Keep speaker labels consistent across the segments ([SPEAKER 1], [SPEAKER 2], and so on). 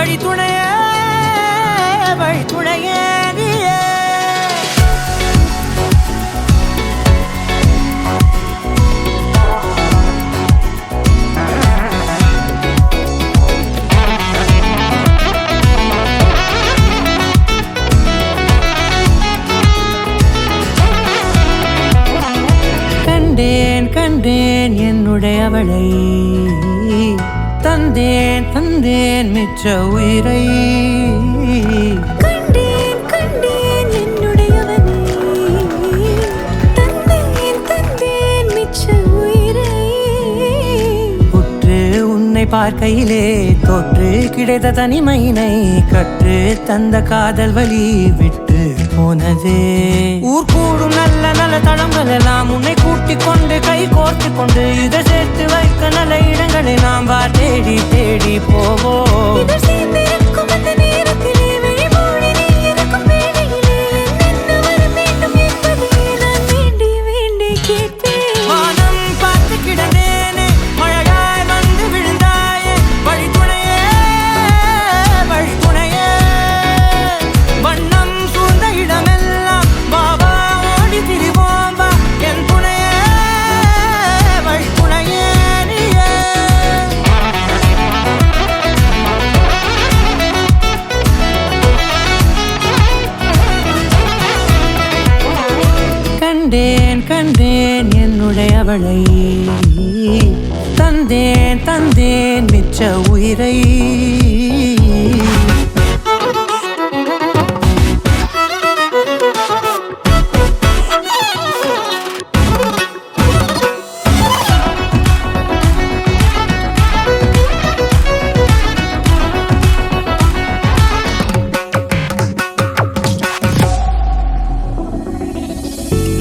[SPEAKER 1] வழித்துணையே வழித்துணையே நீயே. கண்டேன் கண்டேன் என்னுடையவளை, தந்தேன் தந்தேன் மிச்ச உயிரை.
[SPEAKER 2] கண்டேன் கண்டேன் என்னுடையவனை, தந்தேன் தந்தேன் மிச்ச உயிரை.
[SPEAKER 1] உற்று உன்னை பார்க்கையிலே தோற்று கிடைத்த தனிமையினை கற்று தந்த காதல் வழி விட்டு போனதே. ஊர் கூடும் நல்ல நல்ல தளங்கள் எல்லாம் உன்னை கூட்டிக் கொண்டு கை கோர்த்து கொண்டு இதை சேர்த்து வைக்க நல்ல இடங்களை நாம் வா தேடி தேடி போவோம்.
[SPEAKER 2] இதழ் சேர்ந்திருக்கும் அந்த நேரத்திலே வழிமூடி நீ இருக்கும் வேளையிலே என்னென்ன வர வேண்டும் என்பதை நான் வேண்டி வேண்டி கேட்பேன்.
[SPEAKER 1] வானம் பார்த்து கிடந்தேனே, மழையாய் வந்து விழுந்தாயே, வழித்துணையே வழித்துணையே. வண்ணம் சூழ்ந்த இடமெல்லாம் பாபா ஓடி திரிவோம் வா, என் துணையே வழித்துணையே நீயே. கண்டேன் கண்டேன் என்னுடையவளை, தந்தேன் தந்தேன் மிச்ச உயிரை.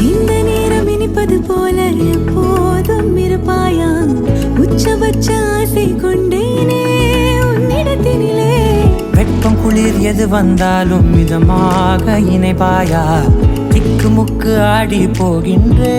[SPEAKER 2] இந்த நேரம் இனிப்பது போல எப்போதும் இருப்பாயா, உச்சபட்ச ஆசை கொண்டேனே உன்னிடத்தினிலே.
[SPEAKER 1] வெப்பம் குளிர் எது வந்தாலும் மிதமாக இணைப்பாயா, திக்கு முக்கு ஆடி போகின்றே.